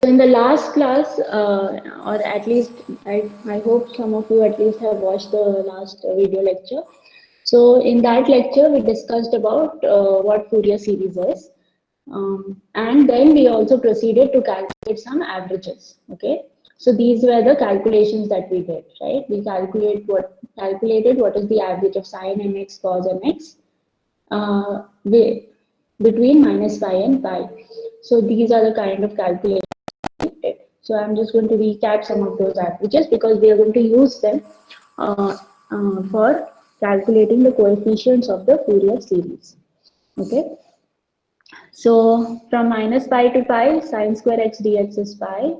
In the last class, or at least I hope some of you at least have watched the last video lecture. So in that lecture, we discussed about what Fourier series is. And then we also proceeded to calculate some averages. Okay. So these were the calculations that we did, right? We calculated what is the average of sine mx, cos mx, between minus pi and pi. So these are the kind of calculations. So I'm just going to recap some of those averages because we are going to use them for calculating the coefficients of the Fourier series. Okay. So from minus pi to pi, sine square x dx is pi.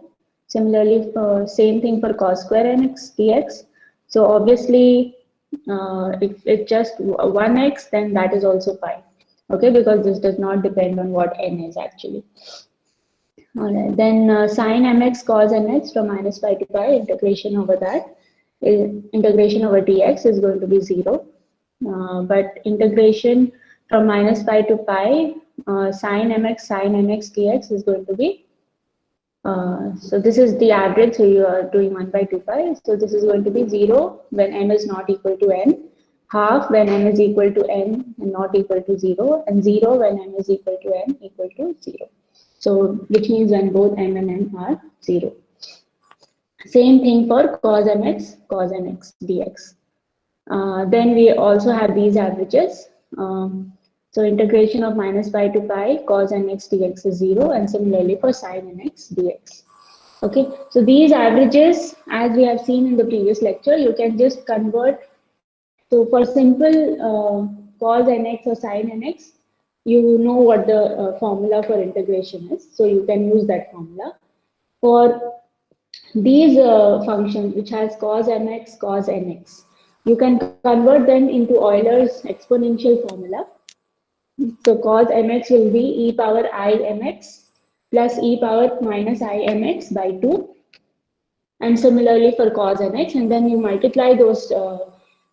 Similarly, same thing for cos square nx dx. So obviously, if it's just 1x, then that is also pi. Okay, because this does not depend on what n is actually. All right, then sine mx cos mx from minus pi to pi, integration over that, integration over dx is going to be 0. But integration from minus pi to pi, sine mx dx is going to be, so this is the average, so you are doing 1 by 2 pi. So this is going to be 0 when m is not equal to n, half when m is equal to n and not equal to 0, and 0 when m is equal to n equal to 0. So which means when both m and n are 0. Same thing for cos mx dx. Then we also have these averages. So integration of minus pi to pi, cos mx dx is 0, and similarly for sin mx dx. Okay, so these averages, as we have seen in the previous lecture, you can just convert. So for simple cos nx or sin nx, you know what the formula for integration is. So you can use that formula. For these functions, which has cos mx, cos nx, you can convert them into Euler's exponential formula. So cos mx will be e power I mx plus e power minus I mx by 2. And similarly for cos nx, and then you multiply those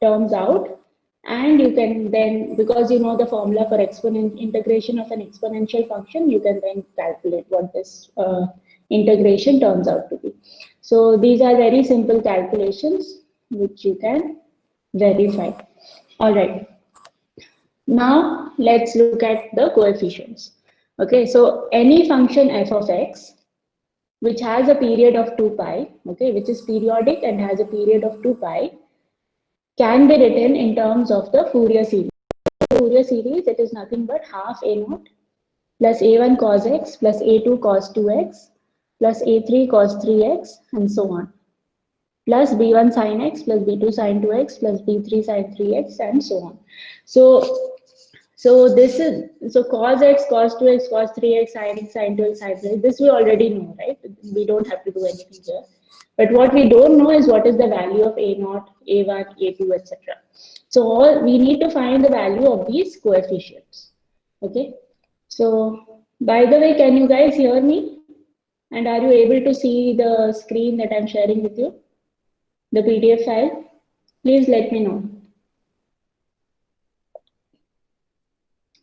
terms out, and you can then, because you know the formula for integration of an exponential function, you can then calculate what this integration turns out to be. So these are very simple calculations which you can verify. All right. Now let's look at the coefficients. Okay, so any function f of x which has a period of 2 pi, okay, which is periodic and has a period of 2 pi, can be written in terms of the Fourier series. The Fourier series, it is nothing but half a naught plus a1 cos x plus a2 cos 2x plus a3 cos 3x and so on, plus b1 sin x plus b2 sin 2x plus b3 sin 3x and so on. So this is, so cos x, cos 2x, cos 3x, sin x, sin 2x, sin 3x, this we already know, right? We don't have to do anything here. But what we don't know is what is the value of a naught, a1, a2, etc. So all we need to find the value of these coefficients. Okay. So by the way, can you guys hear me? And are you able to see the screen that I'm sharing with you? The PDF file? Please let me know.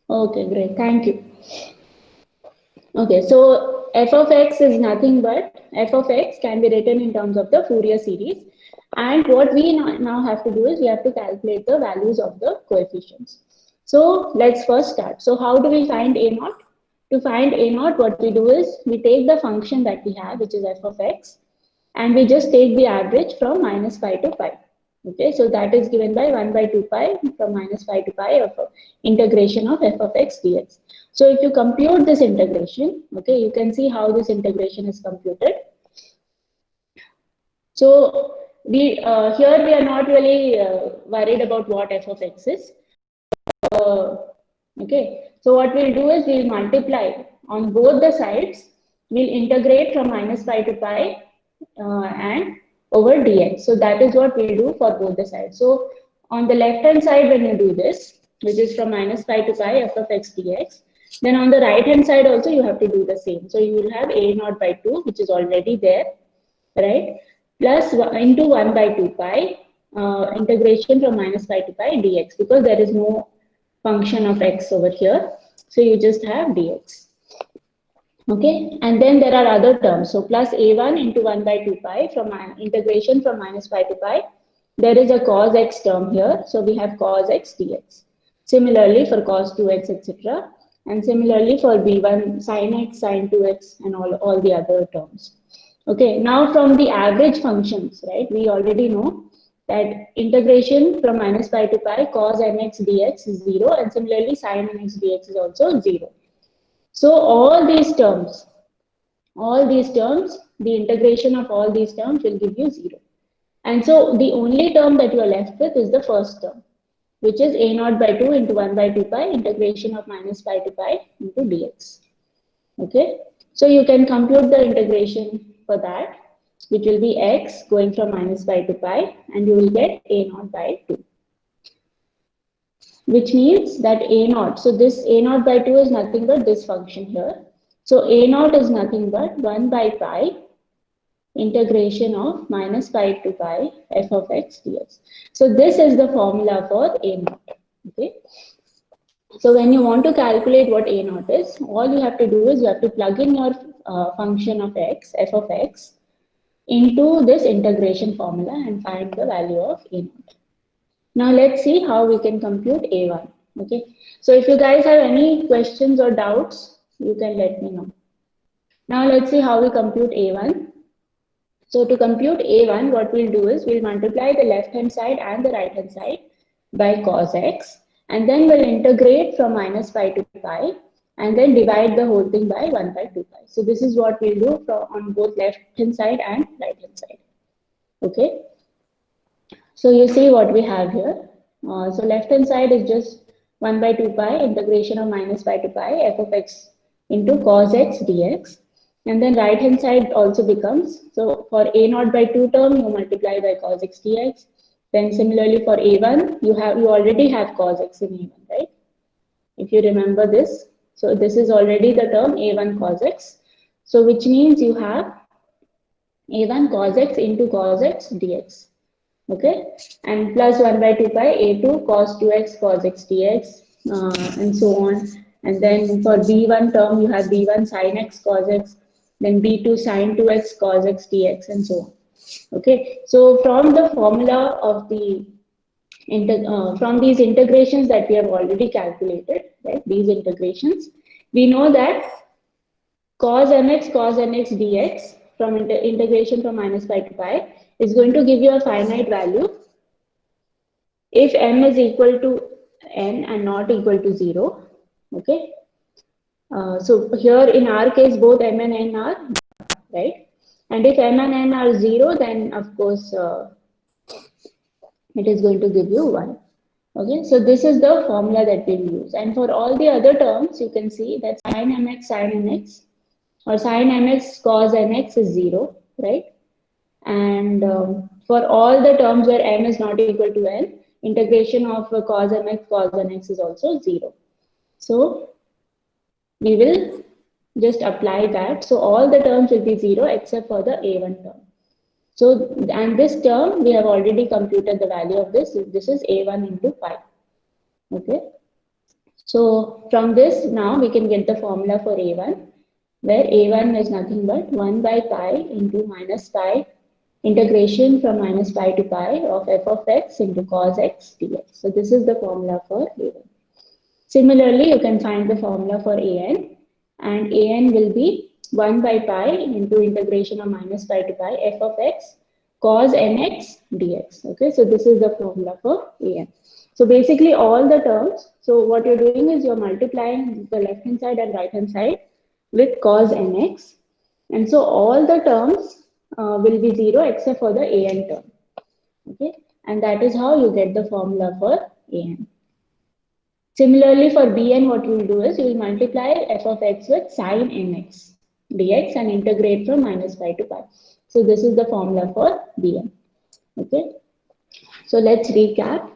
Okay, great. Thank you. Okay, so f of x is nothing but f of x can be written in terms of the Fourier series. And what we now have to do is we have to calculate the values of the coefficients. So let's first start. So how do we find a naught? To find a naught, what we do is we take the function that we have, which is f of x, and we just take the average from minus pi to pi. Okay, so that is given by 1 by 2 pi from minus pi to pi of integration of f of x dx. So if you compute this integration, okay, you can see how this integration is computed. So we here we are not really worried about what f of x is. Okay, so what we'll do is we'll multiply on both the sides. We'll integrate from minus pi to pi and over dx. So that is what we'll do for both the sides. So on the left hand side, when you do this, which is from minus pi to pi f of x dx, then on the right hand side also you have to do the same. So you will have a naught by 2, which is already there, right? Plus into 1 by 2 pi integration from minus pi to pi dx, because there is no function of x over here. So you just have dx. Okay, and then there are other terms. So plus a1 into 1 by 2 pi from integration from minus pi to pi. There is a cos x term here. So we have cos x dx. Similarly for cos 2x, etc. And similarly for b1 sin x, sin 2x, and all the other terms. Okay, now from the average functions, right, we already know that integration from minus pi to pi cos nx dx is 0, and similarly sin nx dx is also 0. So all these terms, the integration of all these terms will give you 0. And so the only term that you are left with is the first term, which is a naught by 2 into 1 by 2 pi integration of minus pi to pi into dx. Okay, so you can compute the integration for that, which will be x going from minus pi to pi, and you will get a naught by 2, which means that a naught, so this a naught by 2 is nothing but this function here. So a naught is nothing but 1 by pi integration of minus pi to pi f of x dx. So this is the formula for a naught. Okay. So when you want to calculate what a naught is, all you have to do is you have to plug in your function of x, f of x, into this integration formula and find the value of a naught. Now let's see how we can compute a1. Okay. So if you guys have any questions or doubts, you can let me know. Now let's see how we compute a1. So to compute a1, what we'll do is we'll multiply the left hand side and the right hand side by cos x, and then we'll integrate from minus pi to pi, and then divide the whole thing by 1 by 2 pi. So this is what we'll do on both left hand side and right hand side. Okay. So you see what we have here. So left hand side is just 1 by 2 pi integration of minus pi to pi f of x into cos x dx. And then right hand side also becomes, so for a naught by 2 term, you multiply by cos x dx. Then similarly for a1, you already have cos x in a1, right? If you remember this. So this is already the term a1 cos x. So which means you have a1 cos x into cos x dx. Okay, and plus 1 by 2 pi a2 cos 2x cos x dx, and so on. And then for b1 term, you have b1 sin x cos x, then b2 sin 2x cos x dx, and so on. Okay, so from the formula of the from these integrations that we have already calculated, right, these integrations, we know that cos nx dx from integration from minus pi to pi is going to give you a finite value if m is equal to n and not equal to 0. Okay. So here in our case, both m and n are right. And if m and n are 0, then of course it is going to give you 1. Okay, so this is the formula that we'll use. And for all the other terms, you can see that sin mx sin nx or sin mx cos nx is 0, right? And for all the terms where m is not equal to n, integration of cos mx cos nx is also 0. So we will just apply that. So all the terms will be 0 except for the a1 term. So, and this term, we have already computed the value of this. This is a1 into pi. Okay. So from this, now we can get the formula for a1, where a1 is nothing but 1 by pi into minus pi integration from minus pi to pi of f of x into cos x dx. So this is the formula for a1. Similarly, you can find the formula for an, and an will be 1 by pi into integration of minus pi to pi f of x cos nx dx. Okay, so this is the formula for an. So basically all the terms, so what you're doing is you're multiplying the left hand side and right hand side with cos nx, and so all the terms will be 0 except for the an term. Okay, and that is how you get the formula for an. Similarly, for bn, what you will do is you will multiply f of x with sin nx dx and integrate from minus pi to pi. So this is the formula for bn. Okay. So let's recap.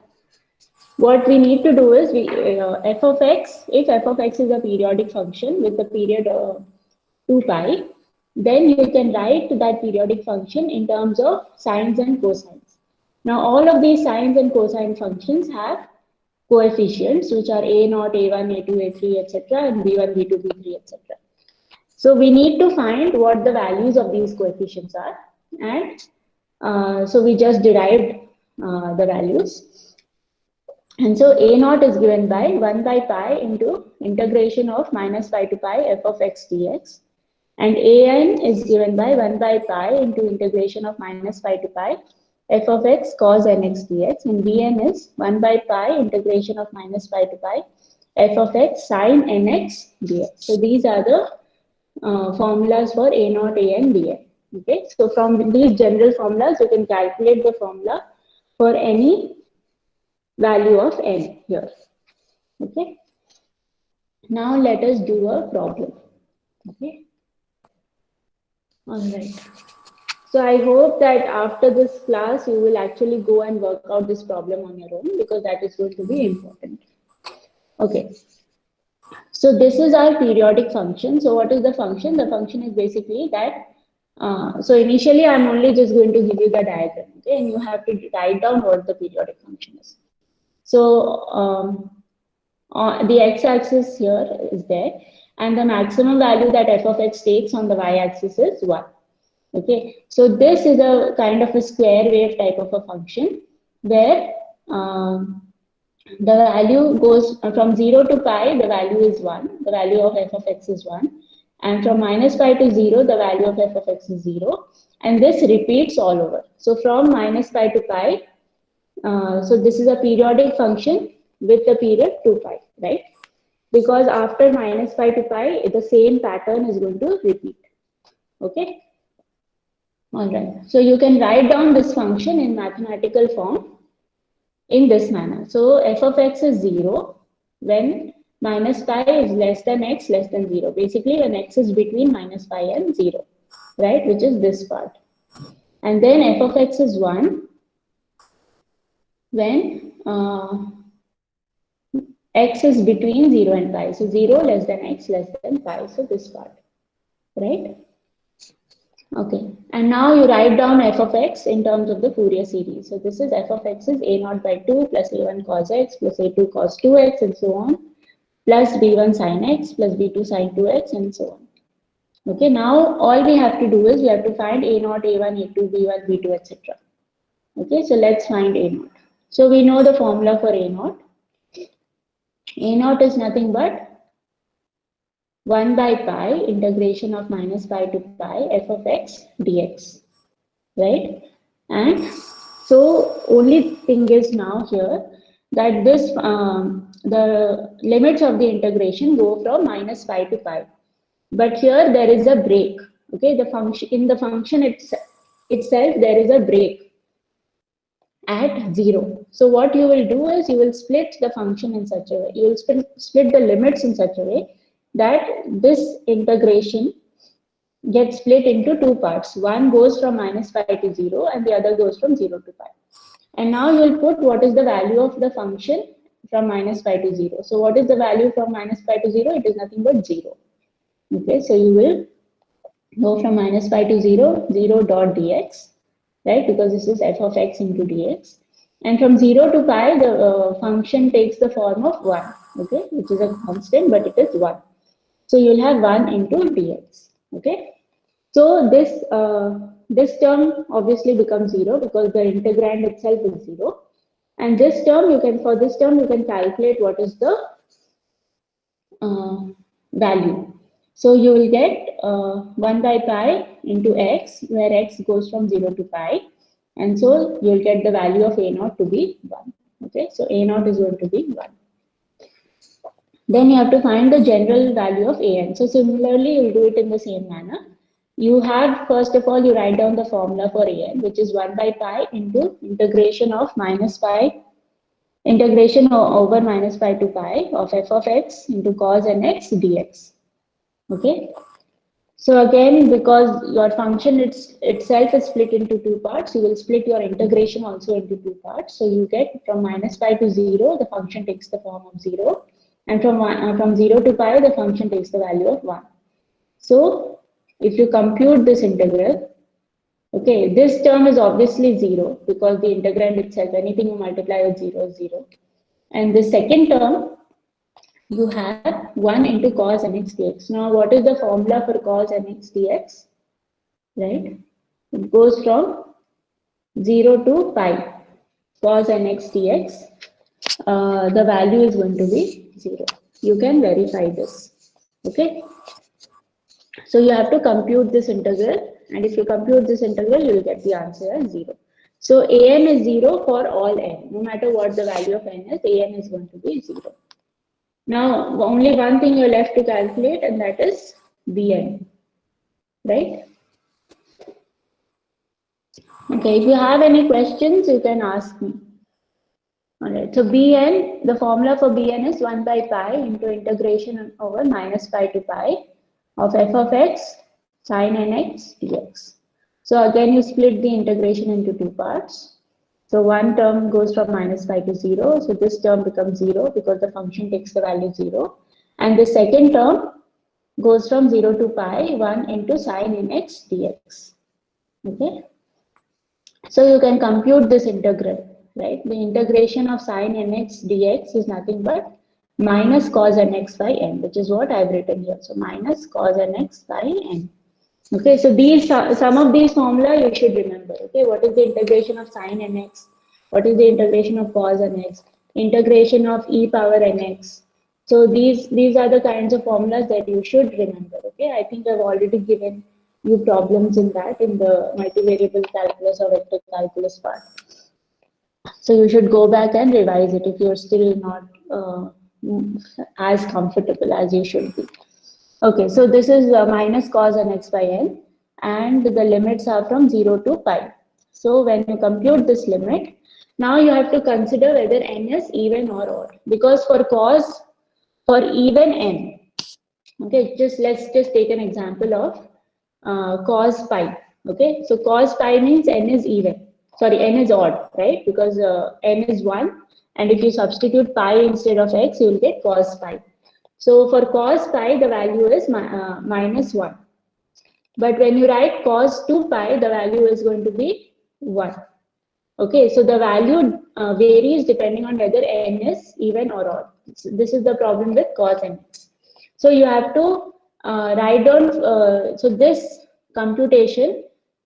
What we need to do is f of x, if f of x is a periodic function with the period 2 pi, then you can write that periodic function in terms of sines and cosines. Now all of these sines and cosine functions have coefficients which are a0, a1, a2, a3, etc., and b1, b2, b3, etc. So we need to find what the values of these coefficients are, and so we just derived the values. And so a naught is given by 1 by pi into integration of minus pi to pi f of x dx, and an is given by 1 by pi into integration of minus pi to pi f of x cos nx dx, and bn is 1 by pi integration of minus pi to pi f of x sin nx dx. So these are the formulas for a naught, a n, bn. Okay, so from these general formulas, you can calculate the formula for any value of n here. Okay, now let us do a problem. Okay, all right. So I hope that after this class, you will actually go and work out this problem on your own, because that is going to be important. Okay. So this is our periodic function. So what is the function? The function is basically that, so initially I'm only just going to give you the diagram, okay, and you have to write down what the periodic function is. So the x-axis here is there, and the maximum value that f of x takes on the y-axis is 1. Okay, so this is a kind of a square wave type of a function where the value goes from 0 to pi, the value is 1, the value of f of x is 1, and from minus pi to 0, the value of f of x is 0, and this repeats all over. So from minus pi to pi, so this is a periodic function with the period 2 pi, right? Because after minus pi to pi, the same pattern is going to repeat. Okay. All right. So you can write down this function in mathematical form in this manner. So f of x is 0 when minus pi is less than x less than 0. Basically, when x is between minus pi and 0, right? Which is this part. And then f of x is 1 when x is between 0 and pi. So 0 less than x less than pi. So this part, right? Okay, and now you write down f of x in terms of the Fourier series. So this is f of x is a naught by 2 plus a1 cos x plus a2 cos 2x and so on, plus b1 sin x plus b2 sin 2x and so on. Okay, now all we have to do is we have to find a naught, a1, a2, b1, b2, etc. Okay, so let's find a naught. So we know the formula for a naught. A naught is nothing but 1 by pi integration of minus pi to pi f of x dx, right? And so only thing is now here that this the limits of the integration go from minus pi to pi, but here there is a break. Okay, the function in the function itself there is a break at 0. So what you will do is you will split the function in such a way, you will split the limits in such a way that this integration gets split into two parts. One goes from minus pi to 0 and the other goes from 0 to pi. And now you will put what is the value of the function from minus pi to 0. So what is the value from minus pi to 0? It is nothing but 0. Okay, so you will go from minus pi to 0, 0 dot dx, right? Because this is f of x into dx. And from 0 to pi, the function takes the form of 1, okay, which is a constant, but it is 1. So you'll have 1 into dx, okay? So this term obviously becomes 0 because the integrand itself is 0. And this term, for this term, you can calculate what is the value. So you will get 1 by pi into x, where x goes from 0 to pi. And so you'll get the value of a naught to be 1. Okay, so a naught is going to be 1. Then you have to find the general value of an. So similarly, you'll do it in the same manner. You have, first of all, you write down the formula for an, which is 1 by pi into integration of minus pi, integration over minus pi to pi of f of x into cos nx dx. Okay. So again, because your function itself is split into two parts, you will split your integration also into two parts. So you get from minus pi to 0, the function takes the form of 0. And from 0 to pi, the function takes the value of 1. So if you compute this integral, okay, this term is obviously 0 because the integrand itself, anything you multiply with 0 is 0. And the second term, you have 1 into cos nx dx. Now, what is the formula for cos nx dx? Right? It goes from 0 to pi. Cos nx dx, the value is going to be 0. You can verify this. Okay? So you have to compute this integral, and if you compute this integral, you will get the answer as 0. So an is 0 for all n. No matter what the value of n is, an is going to be 0. Now, only one thing you're left to calculate, and that is bn, right? Okay, if you have any questions, you can ask me. All right, so bn, the formula for bn is 1 by pi into integration over minus pi to pi of f of x sine nx dx. So again, you split the integration into two parts. So one term goes from minus pi to 0. So this term becomes 0 because the function takes the value 0. And the second term goes from 0 to pi 1 into sine nx dx. Okay. So you can compute this integral, right? The integration of sine nx dx is nothing but minus cos nx by n, which is what I've written here. So minus cos nx by n. Okay, so these some of these formula you should remember. Okay, what is the integration of sine nx? What is the integration of cos nx? Integration of e power nx. So these are the kinds of formulas that you should remember. Okay, I think I've already given you problems in that in the multivariable calculus or vector calculus part. So you should go back and revise it if you're still not as comfortable as you should be. Okay, so this is minus cos nx by n, and the limits are from 0 to pi. So when you compute this limit, now you have to consider whether n is even or odd. Because for even n, okay, let's just take an example of cos pi. Okay, so cos pi means n is even. Sorry, n is odd, right? Because n is 1, and if you substitute pi instead of x, you will get cos pi. So for cos pi, the value is minus 1. But when you write cos 2 pi, the value is going to be 1. Okay, so the value varies depending on whether n is even or odd. This is the problem with cos n. So you have to write down, so this computation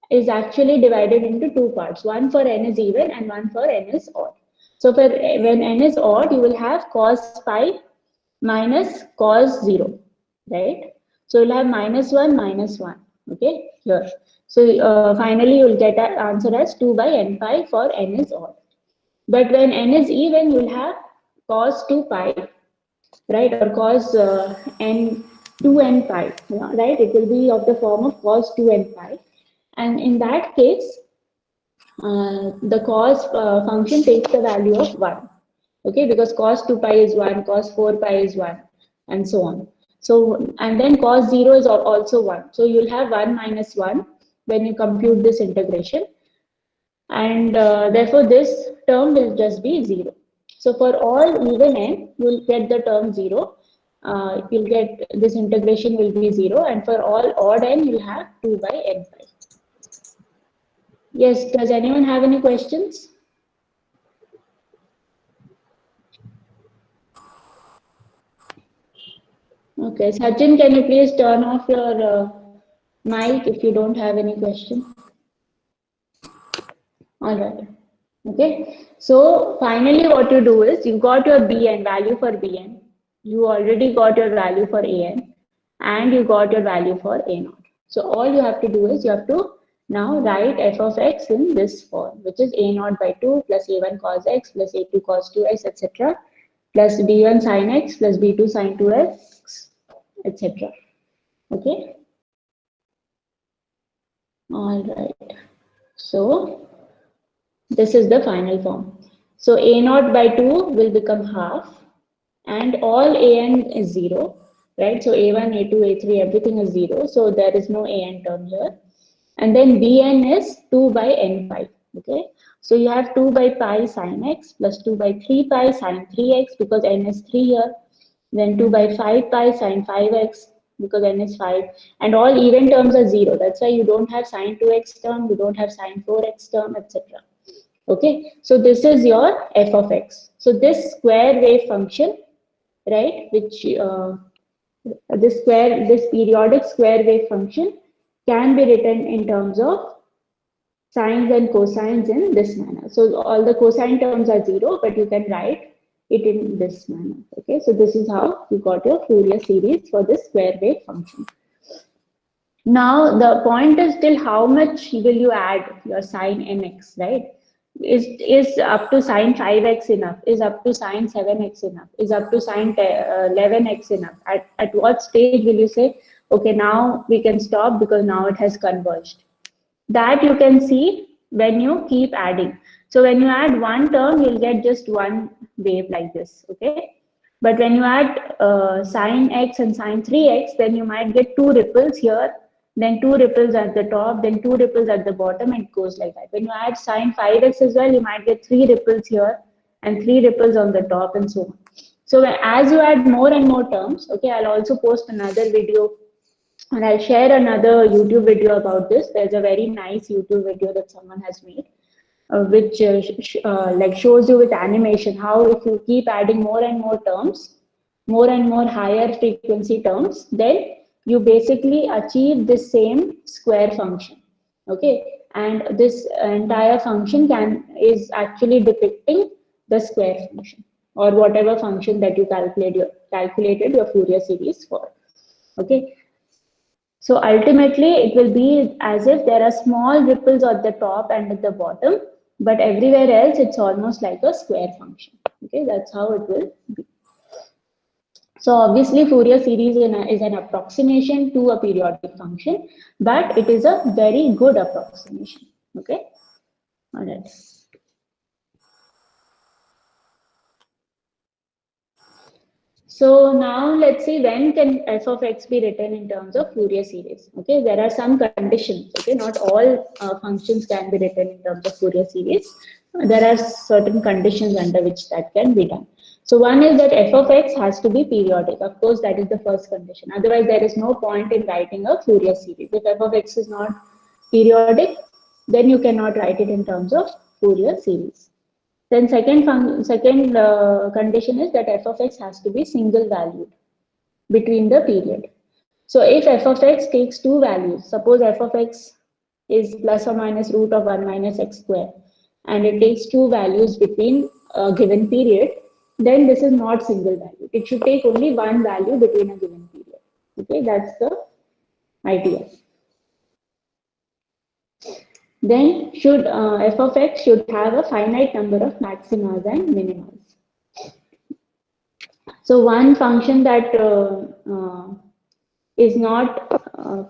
is actually divided into two parts. One for n is even and one for n is odd. So for when n is odd, you will have cos pi minus cos 0, right? So you'll have minus 1, okay, here. So finally, you'll get an answer as 2 by n pi for n is odd. But when n is even, you'll have cos 2 pi, right? Or cos n 2n pi, right? It will be of the form of cos 2n pi. And in that case, the cos function takes the value of 1. Okay, because cos 2 pi is 1, cos 4 pi is 1, and so on. So, and then cos 0 is also 1. So you'll have 1 minus 1 when you compute this integration. And therefore, this term will just be 0. So for all even n, you'll get the term 0. You'll get this integration will be 0. And for all odd n, you'll have 2 by n pi. Yes, does anyone have any questions? Okay, Sachin, can you please turn off your mic if you don't have any question? All right. Okay. So finally, what you do is you got your bn value for bn. You already got your value for an, and you got your value for a naught. So all you have to do is you have to now write f of x in this form, which is a naught by 2 plus a1 cos x plus a2 cos 2x, etc. plus b1 sin x plus b2 sin 2x, etc. Okay. All right. So this is the final form. So a naught by 2 will become half, and all an is 0, right? So a1, a2, a3, everything is 0. So there is no an term here. And then bn is 2 by n pi. Okay. So you have 2 by pi sine x plus 2 by 3 pi sine 3x because n is 3 here. Then 2 by 5 pi sine 5x because n is 5. And all even terms are 0. That's why you don't have sine 2x term, you don't have sine 4x term, etc. Okay, so this is your f of x. So this square wave function right? Which this periodic square wave function can be written in terms of sines and cosines in this manner. So all the cosine terms are zero, but you can write it in this manner. Okay, so this is how you got your Fourier series for this square wave function. Now the point is still how much will you add your sine nx, right? Is up to sine 5x enough? Is up to sine 7x enough? Is up to sine 11x enough? At what stage will you say, okay, now we can stop because now it has converged? That you can see when you keep adding. So when you add one term, you'll get just one wave like this, okay? But when you add sine x and sine 3x, then you might get two ripples here, then two ripples at the top, then two ripples at the bottom, and it goes like that. When you add sine 5x as well, you might get three ripples here and three ripples on the top, and so on. So as you add more and more terms, okay, I'll also post another video and I'll share another YouTube video about this. There's a very nice YouTube video that someone has made, which like shows you with animation how if you keep adding more and more terms, more and more higher frequency terms, then you basically achieve the same square function. Okay, and this entire function is actually depicting the square function or whatever function that you calculated your Fourier series for. Okay. So ultimately, it will be as if there are small ripples at the top and at the bottom, but everywhere else, it's almost like a square function. Okay, that's how it will be. So obviously, Fourier series is an approximation to a periodic function, but it is a very good approximation. Okay, all right. So now let's see when can f of x be written in terms of Fourier series. Okay, there are some conditions. Okay, not all functions can be written in terms of Fourier series. There are certain conditions under which that can be done. So one is that f of x has to be periodic. Of course, that is the first condition. Otherwise, there is no point in writing a Fourier series. If f of x is not periodic, then you cannot write it in terms of Fourier series. Then second condition is that f of x has to be single valued between the period. So if f of x takes two values, suppose f of x is plus or minus root of 1 minus x square, and it takes two values between a given period, then this is not single valued. It should take only one value between a given period. Okay, that's the idea. Then f of x should have a finite number of maximas and minimas. So one function that is not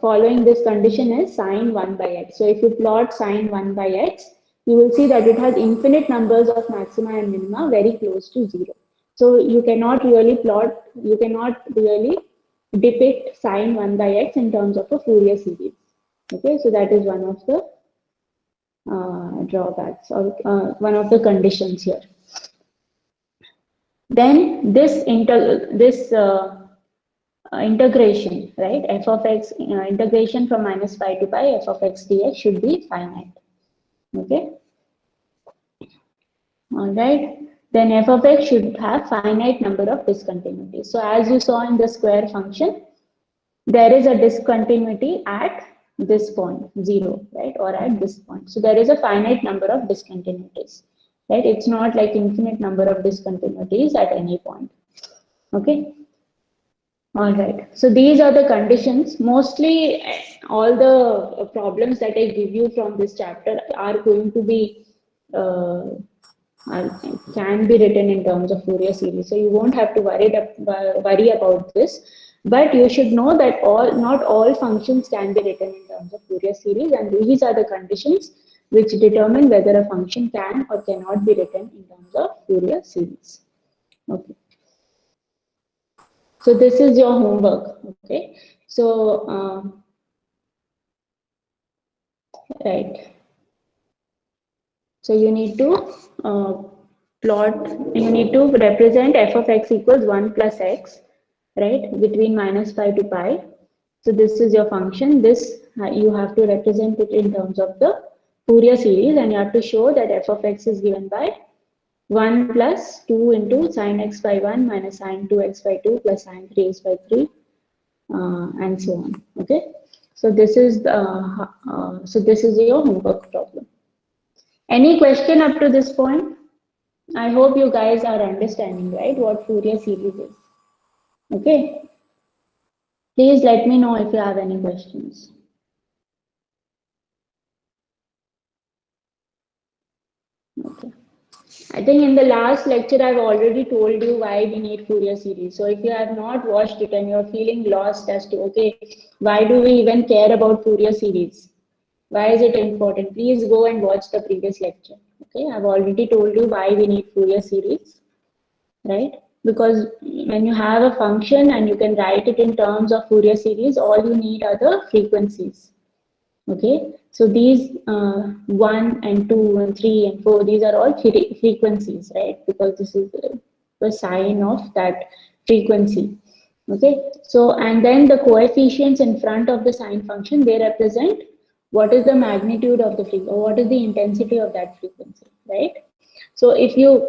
following this condition is sine 1 by x. So if you plot sine 1 by x, you will see that it has infinite numbers of maxima and minima very close to 0. So you cannot really depict sine 1 by x in terms of a Fourier series. Okay, so that is one of the drawbacks or one of the conditions here. Then this integration, right? F of x integration from minus pi to pi f of x dx should be finite. Okay. All right. Then f of x should have finite number of discontinuities. So as you saw in the square function, there is a discontinuity at this point 0, right, or at this point. So there is a finite number of discontinuities, right? It's not like infinite number of discontinuities at any point. Okay. All right. So these are the conditions. Mostly all the problems that I give you from this chapter are going to be can be written in terms of Fourier series. So you won't have to worry about this. But you should know that not all functions can be written in terms of Fourier series, and these are the conditions which determine whether a function can or cannot be written in terms of Fourier series. Okay. So this is your homework. Okay. So right. So you need to you need to represent f of x equals 1 plus x, right, between minus pi to pi. So this is your function. This you have to represent it in terms of the Fourier series, and you have to show that f of x is given by 1 plus 2 into sine x by 1 minus sine 2x by 2 plus sine 3x by 3, and so on. Okay, so this is your homework problem. Any question up to this point? I hope you guys are understanding, right, what Fourier series is. Okay, please let me know if you have any questions. Okay. I think in the last lecture, I've already told you why we need Fourier series. So if you have not watched it and you're feeling lost as to, okay, why do we even care about Fourier series? Why is it important? Please go and watch the previous lecture. Okay, I've already told you why we need Fourier series, right? Because when you have a function and you can write it in terms of Fourier series, all you need are the frequencies. Okay, so these 1 and 2 and 3 and 4, these are all frequencies, right? Because this is the sign of that frequency. Okay, so and then the coefficients in front of the sine function, they represent what is the magnitude of the frequency, or what is the intensity of that frequency, right? So if you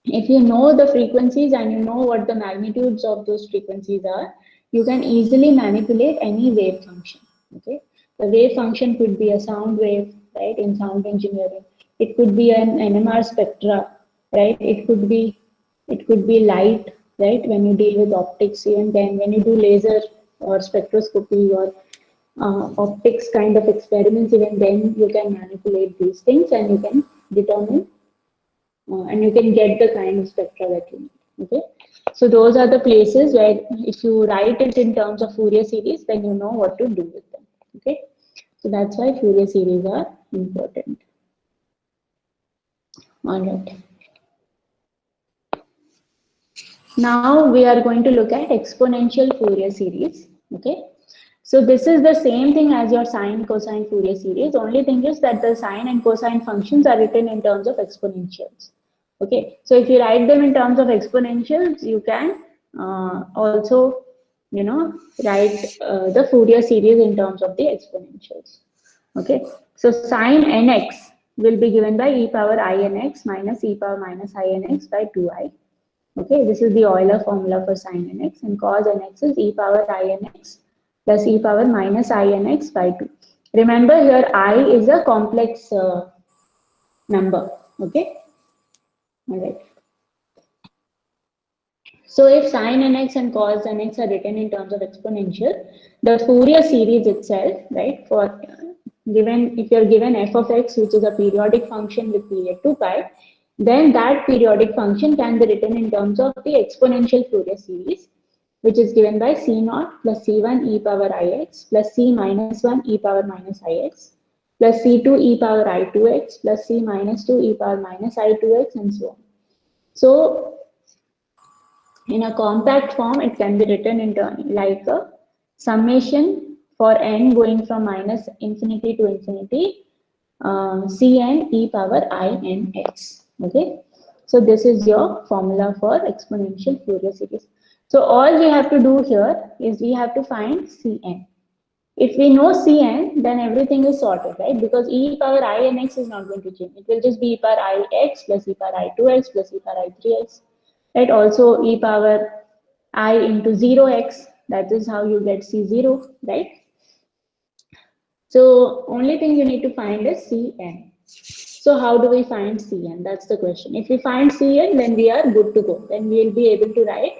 know the frequencies and you know what the magnitudes of those frequencies are, you can easily manipulate any wave function. Okay, the wave function could be a sound wave, right? In sound engineering, it could be an NMR spectra, right? It could be light, right? When you deal with optics, even then when you do laser or spectroscopy or optics kind of experiments, even then you can manipulate these things and you can determine and you can get the kind of spectra that you need. Okay, so those are the places where if you write it in terms of Fourier series, then you know what to do with them. Okay, so that's why Fourier series are important. All right. Now we are going to look at exponential Fourier series. Okay, so this is the same thing as your sine cosine Fourier series. Only thing is that the sine and cosine functions are written in terms of exponentials. Okay, so if you write them in terms of exponentials, you can also, write the Fourier series in terms of the exponentials. Okay, so sine nx will be given by e power I nx minus e power minus I nx by 2i. Okay, this is the Euler formula for sine nx, and cos nx is e power I nx plus e power minus I nx by 2. Remember here I is a complex number. Okay, all right. So if sine nx and cos nx are written in terms of exponential, the Fourier series itself, right, for given, if you're given f of x, which is a periodic function with period 2 pi, then that periodic function can be written in terms of the exponential Fourier series, which is given by c naught plus c1 e power ix plus c minus 1 e power minus ix plus c2 e power I2x plus c minus 2 e power minus I2x and so on. So in a compact form, it can be written in like a summation for n going from minus infinity to infinity, Cn e power I n x. Okay, so this is your formula for exponential Fourier series. So all we have to do here is we have to find Cn. If we know Cn, then everything is sorted, right? Because e power I n x is not going to change. It will just be e power I x plus e power I2x plus e power I3x. Right? Also e power I into 0x. That is how you get C0, right? So only thing you need to find is Cn. So how do we find Cn? That's the question. If we find Cn, then we are good to go. Then we will be able to write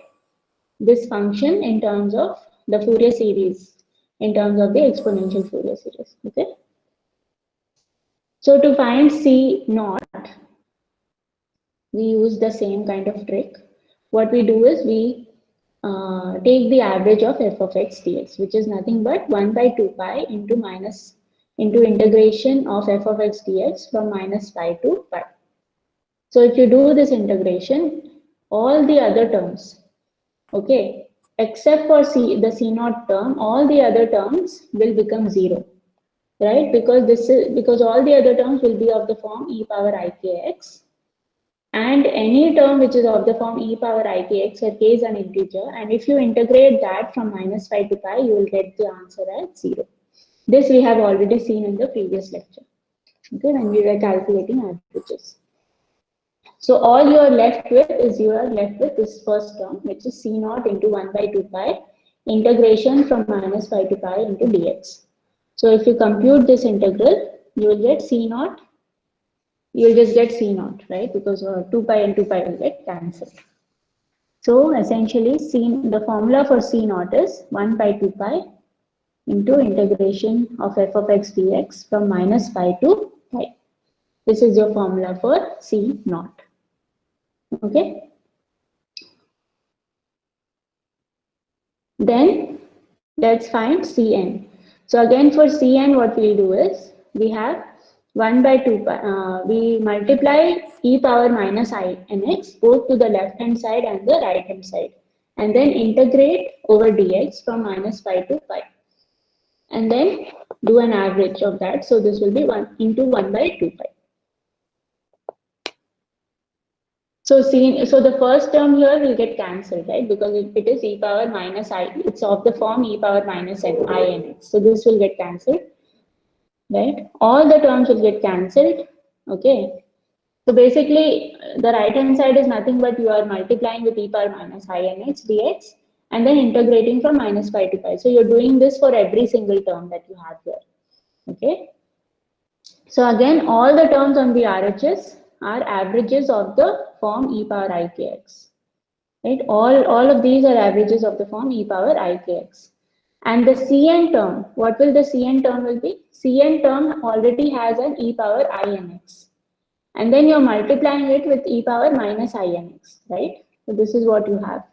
this function in terms of the Fourier series, in terms of the exponential Fourier series. Okay. So to find C naught, we use the same kind of trick. What we do is we take the average of f of x dx, which is nothing but 1 by 2 pi into integration of f of x dx from minus pi to pi. So if you do this integration, all the other terms, okay, except for the c naught term, all the other terms will become 0, right? Because all the other terms will be of the form e power ikx, and any term which is of the form e power ikx, where k is an integer, and if you integrate that from minus pi to pi, you will get the answer as 0. This we have already seen in the previous lecture, okay, when we were calculating averages. So all you are left with is you are left with this first term, which is C naught into 1 by 2 pi integration from minus pi to pi into dx. So if you compute this integral, you will get C naught. You will just get C naught, right? Because 2 pi and 2 pi will get cancelled. So essentially, the formula for C naught is 1 by 2 pi into integration of f of x dx from minus pi to pi. This is your formula for C naught. Okay. Then let's find Cn. So again for Cn, what we'll do is we have 1 by 2 pi. We multiply e power minus I nx both to the left hand side and the right hand side, and then integrate over dx from minus pi to pi, and then do an average of that. So this will be 1 into 1 by 2 pi. So the first term here will get cancelled, right? Because it is e power minus I. It's of the form e power minus n I nx. So this will get cancelled, right? All the terms will get cancelled. Okay. So basically, the right hand side is nothing but you are multiplying with e power minus I nx dx and then integrating from minus pi to pi. So you're doing this for every single term that you have here. Okay. So again, all the terms on the RHS are averages of the form e power ikx. Right? All of these are averages of the form e power ikx. And the Cn term, what will the Cn term will be? Cn term already has an e power inx. And then you're multiplying it with e power minus inx, right? So this is what you have.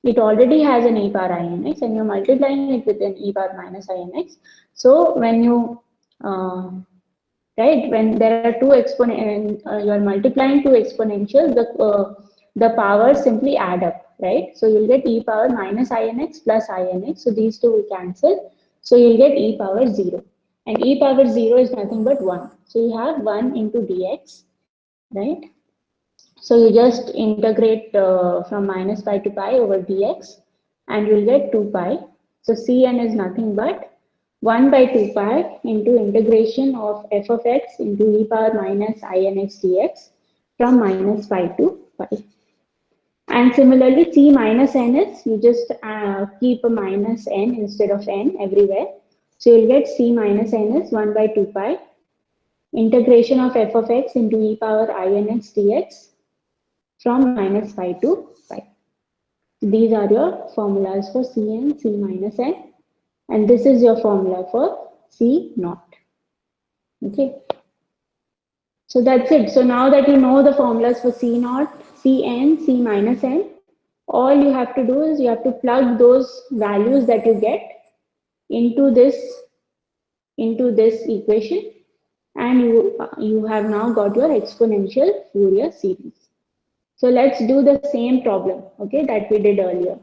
It already has an e power inx and you're multiplying it with an e power minus inx. So when you right? When there are two exponent, you are multiplying two exponentials, the powers simply add up, right? So you'll get e power minus inx plus inx. So these two will cancel. So you'll get e power 0. And e power 0 is nothing but 1. So you have 1 into dx, right? So you just integrate from minus pi to pi over dx and you'll get 2 pi. So Cn is nothing but 1 by 2 pi into integration of f of x into e power minus inx dx from minus pi to pi. And similarly, C minus n is, you just keep a minus n instead of n everywhere. So you'll get C minus n is 1 by 2 pi integration of f of x into e power inx dx from minus pi to pi. These are your formulas for Cn, C minus n, and this is your formula for C naught. Okay. So that's it. So now that you know the formulas for C naught, Cn, C minus n, all you have to do is you have to plug those values that you get into this equation, and you have now got your exponential Fourier series. So let's do the same problem, okay, that we did earlier.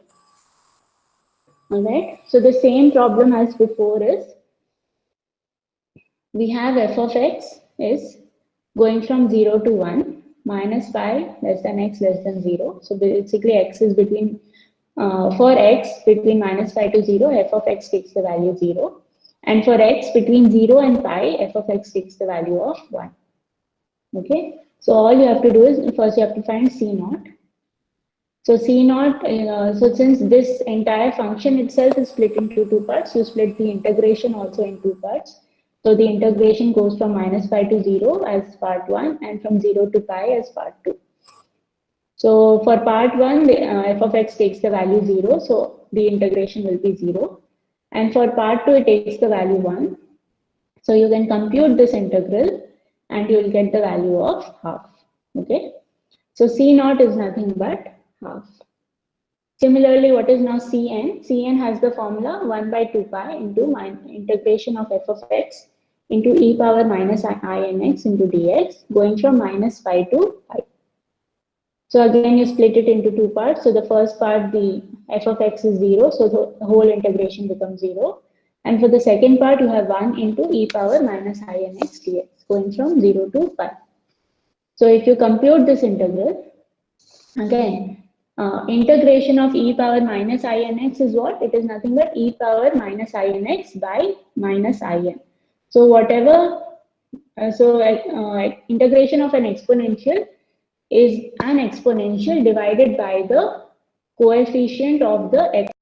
All right. So the same problem as before is we have f of x is going from 0 to 1 minus pi less than x less than 0. So basically x is between, for x between minus pi to 0, f of x takes the value 0. And for x between 0 and pi, f of x takes the value of 1. Okay. So all you have to do is first you have to find C naught. So C naught, so since this entire function itself is split into two parts, you split the integration also in two parts. So the integration goes from minus pi to 0 as part 1 and from 0 to pi as part 2. So for part 1, the, f of x takes the value 0, so the integration will be 0. And for part 2, it takes the value 1. So you can compute this integral and you will get the value of half. Okay. So C naught is nothing but half. Similarly, what is now Cn? Cn has the formula 1 by 2 pi into integration of f of x into e power minus inx into dx going from minus pi to pi. So again, you split it into two parts. So the first part, the f of x is 0, so the whole integration becomes 0. And for the second part, you have 1 into e power minus inx dx going from 0 to pi. So if you compute this integral, again, integration of e power minus inx is what? It is nothing but e power minus inx by minus in. So whatever, integration of an exponential is an exponential divided by the coefficient of the x.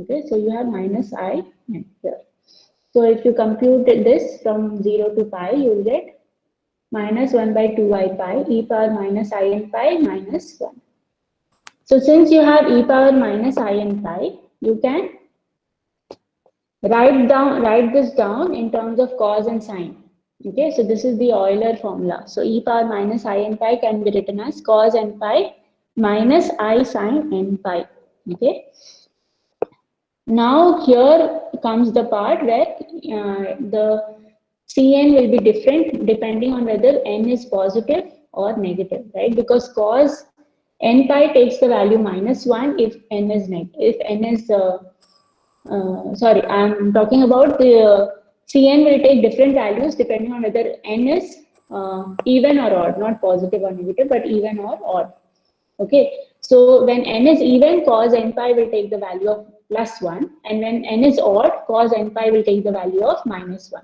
Okay, so you have minus I here. So if you compute this from 0 to pi, you will get minus 1 by 2i pi e power minus I n pi minus 1. So since you have e power minus I n pi, you can write this down in terms of cos and sine. Okay, so this is the Euler formula. So e power minus I n pi can be written as cos n pi minus I sine n pi. Okay. Now here comes the part where the Cn will be different depending on whether n is positive or negative, right? Because cos n pi takes the value minus 1 if n is sorry, I'm talking about the Cn will take different values depending on whether n is even or odd, not positive or negative, but even or odd. Okay, so when n is even, cos n pi will take the value of plus 1, and when n is odd, cos n pi will take the value of minus 1.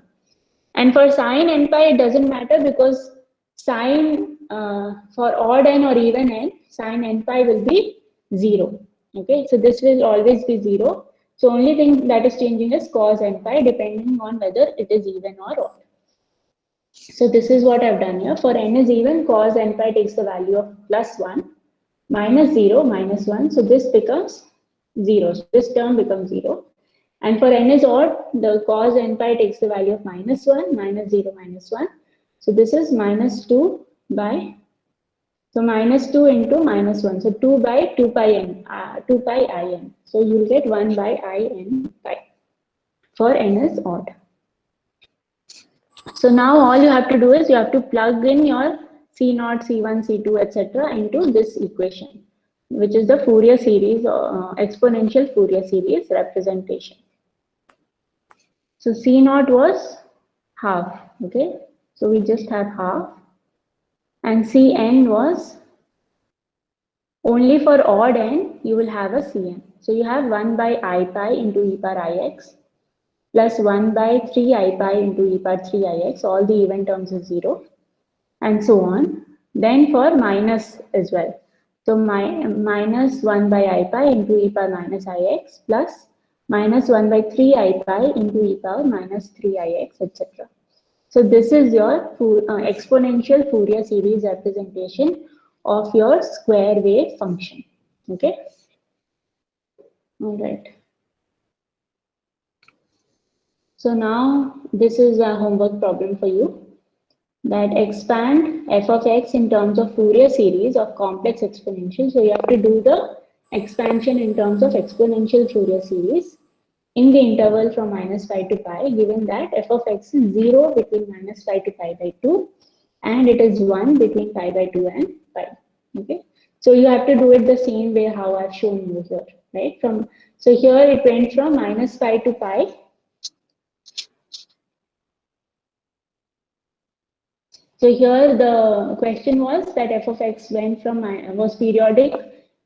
And for sine n pi, it doesn't matter because sine for odd n or even n, sine n pi will be 0. Okay, so this will always be 0. So only thing that is changing is cos n pi depending on whether it is even or odd. So this is what I've done here. For n is even, cos n pi takes the value of plus 1, minus 0, minus 1. So this becomes 0. So this term becomes 0. And for n is odd, the cos n pi takes the value of minus 1, minus 0, minus 1. So this is minus 2 by, so minus 2 into minus 1. So 2 by 2 pi n, 2 pi I n. So you will get 1 by I n pi for n is odd. So now all you have to do is you have to plug in your C0, C1, C2, etc. into this equation, which is the Fourier series or exponential Fourier series representation. So C0 was half, okay? So we just have half, and Cn was only for odd n, you will have a Cn. So you have 1 by I pi into e power ix plus 1 by 3 I pi into e power 3 ix, all the even terms is 0, and so on. Then for minus as well. So minus 1 by I pi into e power minus ix plus minus 1 by 3 I pi into e power minus 3 ix, etc. So this is your exponential Fourier series representation of your square wave function. Okay. All right. So now this is a homework problem for you, that expand f of x in terms of Fourier series of complex exponentials. So you have to do the expansion in terms of exponential Fourier series in the interval from minus pi to pi, given that f of x is 0 between minus pi to pi by 2 and it is 1 between pi by 2 and pi. Okay, so you have to do it the same way how I've shown you here, right? So here it went from minus pi to pi. So here the question was that f of x was periodic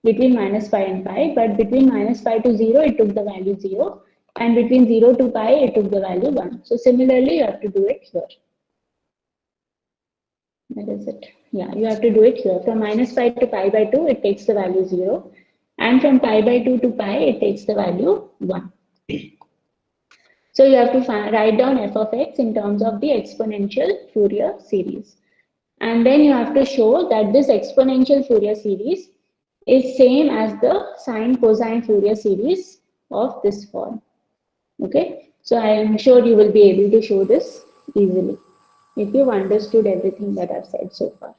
between minus pi and pi, but between minus pi to 0 it took the value 0, and between 0 to pi it took the value 1. So similarly you have to do it here. That is it. Yeah, you have to do it here. From minus pi to pi by 2 it takes the value 0, and from pi by 2 to pi it takes the value 1. So you have to write down f of x in terms of the exponential Fourier series. And then you have to show that this exponential Fourier series is same as the sine cosine Fourier series of this form. Okay, so I am sure you will be able to show this easily if you've understood everything that I've said so far.